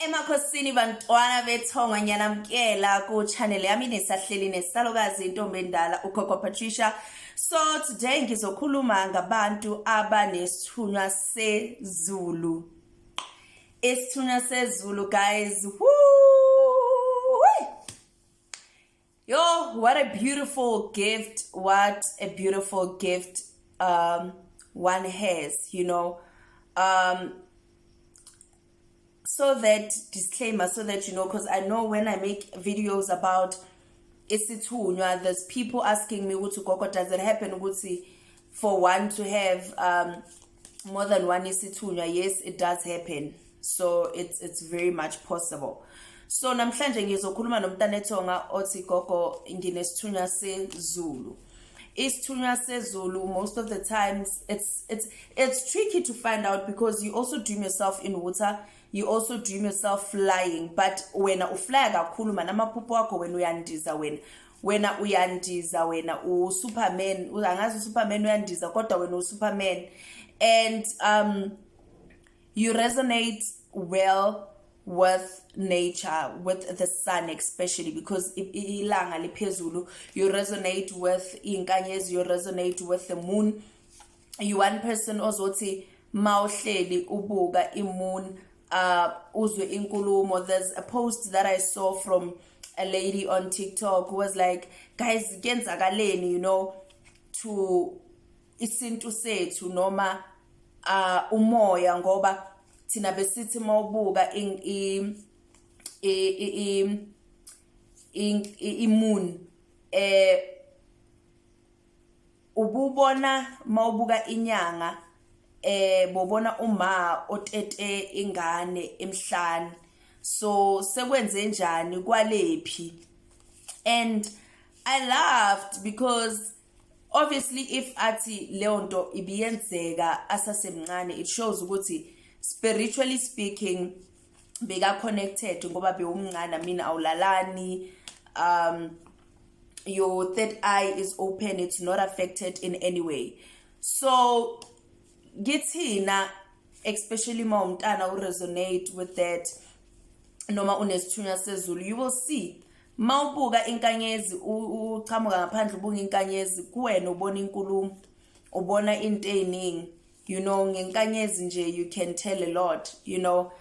Emakhosini bantwana bethonga nyanamkela ku channel yami nesahleli nesalokazi intombi endala uGogo Patricia. So today ngizokhuluma ngabantu abanesithunywa seZulu. Isithunywa seZulu, guys. Woo! Yo, what a beautiful gift. What a beautiful gift one has, you know. So that disclaimer, so that you know, because I know when I make videos about Isithunywa, there's people asking me, Gogo, does it happen for one to have more than one Isithunywa? Yes, it does happen. So it's very much possible. So namhlanje ngizokhuluma nomntana ethonga othi Gogo nginesithunywa seZulu. Isithunywa seZulu, most of the times it's tricky to find out because you also dream yourself in water. You also dream yourself flying, but when ufly kakhulu man amaphupho akho when uyandiza wena uyandiza wena uSuperman angazi uSuperman uyandiza kodwa wena uSuperman, and you resonate well with nature, with the sun especially, because ilanga liphezulu. You resonate with inkanyezi, you resonate with the moon. You one person ozothi mawuhleli ubuka imoon uzwe inkulumo. There's a post that I saw from a lady on TikTok who was like, guys, kenzakaleni, you know, to isintu sethu noma umoya ngoba thina besithi mawubuka imoon ububona mawubuka inyanga bobona uma otete ingane emhlane, so sekwenze njani kwalephi. And I laughed because obviously if athi leonto ibiyenzeka asasemncane, it shows ukuthi spiritually speaking beka connected ngoba bewumncane. I mean awulalani, your third eye is open, it's not affected in any way. So githina especially mawumntana who resonate with that noma unesithunywa seZulu, you will see mawubuka inkanyezi uqhamuka ngaphandle ubuka inkanyezi kuwena ubona inkulumo, ubona into eziningi, you know. Ngenkanyezi nje you can tell a lot, you know.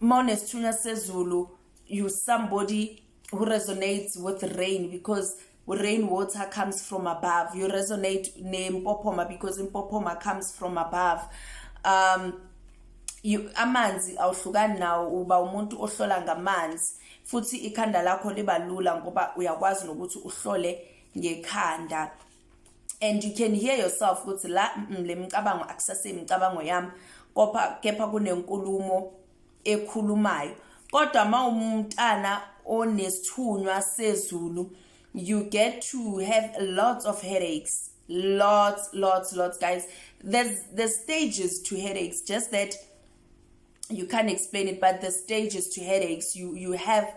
Mawunesithunywa seZulu, you somebody who resonates with rain because rainwater comes from above. You resonate nempopoma because impopoma comes from above. You amanzi awuhlukani nawo, uba umuntu ohlola ngamanzi futhi ikhanda lakho liba lula ngoba uyakwazi nokuthi uhlole ngekhanda, and you can hear yourself ukuthi la lemcabango akusase imicabango yami kepha kunenkulumo ekhulumayo. Kodwa mawumntana onesithunywa seZulu, you get to have lots of headaches, lots guys. There's stages to headaches, just that you can't explain it, but the stages to headaches, you have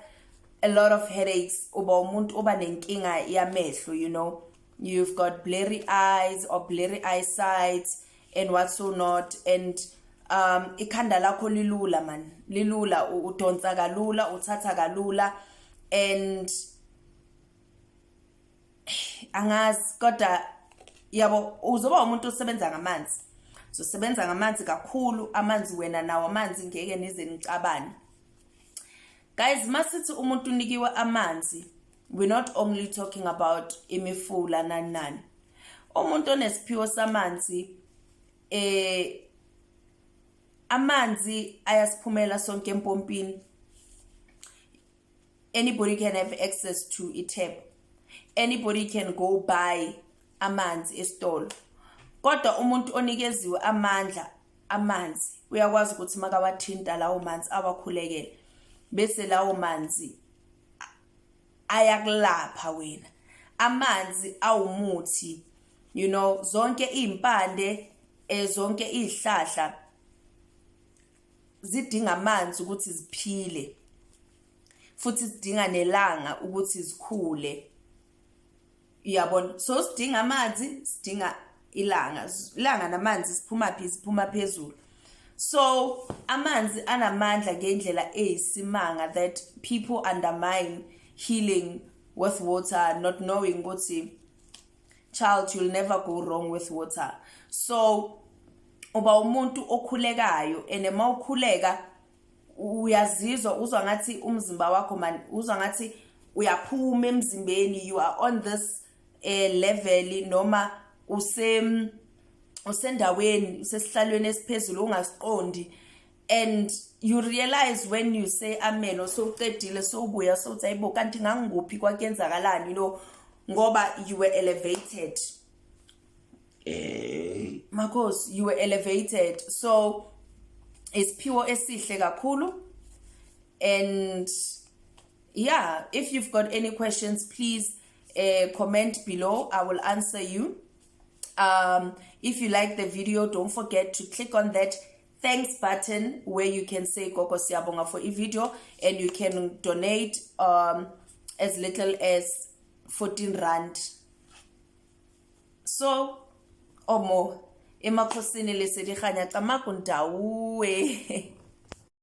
a lot of headaches. Uba umuntu oba nenkinga yamehlo, you know, you've got blurry eyes or blurry eyesight and what so not, and ikhanda lakho lilula man, lilula, udonsa kalula, uthatha kalula, and angazi kodwa yabo uzoba umuntu osebenza ngamanzi, usebenza ngamanzi kakhulu. Amanzi wena nawo amanzi ngeke nize nicabane. Guys, masithi umuntu unikiwe amanzi, we're not only talking about imifula nani. Umuntu onesiphiwo samanzi, amanzi ayasiphumela sonke empompini. Anybody can have access to a tap. Anybody can go buy amanzi esitolo. Kodwa umuntu onikeziwe amandla amanzi uyakwazi ukuthi makawathinta lawo manzi awakhulekele, bese lawo manzi ayakulapha wena. Amanzi awumuthi, you know. Zonke impande zonke izihlahla zidinga amanzi ukuthi ziphile, futhi zidinga nelanga ukuthi zikhule. Uyabona, so sidinga amanzi, sidinga ilanga namanzi siphuma phezulu. So amanzi anamandla ngendlela eyisimanga that people undermine healing with water, not knowing ukuthi, child, you'll never go wrong with water. So uba umuntu okhulekayo, and ema ukhuleka uyazizwa, uzwa ngathi umzimba wakho man, uzwa ngathi uyaphuma emzimbeni, you are on this level, noma usendaweni usesihlalweni esiphezulu ungasiqondi, and you realize when you say amen, so uqedile, so ubuya, so uthi ayibo kanti ngangikuphi kwakenzakalani, ngoba you were elevated. Makhosi, you were elevated. So it's pure esihle kakhulu. And yeah, if you've got any questions, please comment below. I will answer you. If you like the video, don't forget to click on that thanks button where you can say Gogo Siyabonga for a video, and you can donate as little as 14 rand. So or more, emakhosini lesedikhanya tamakundawe.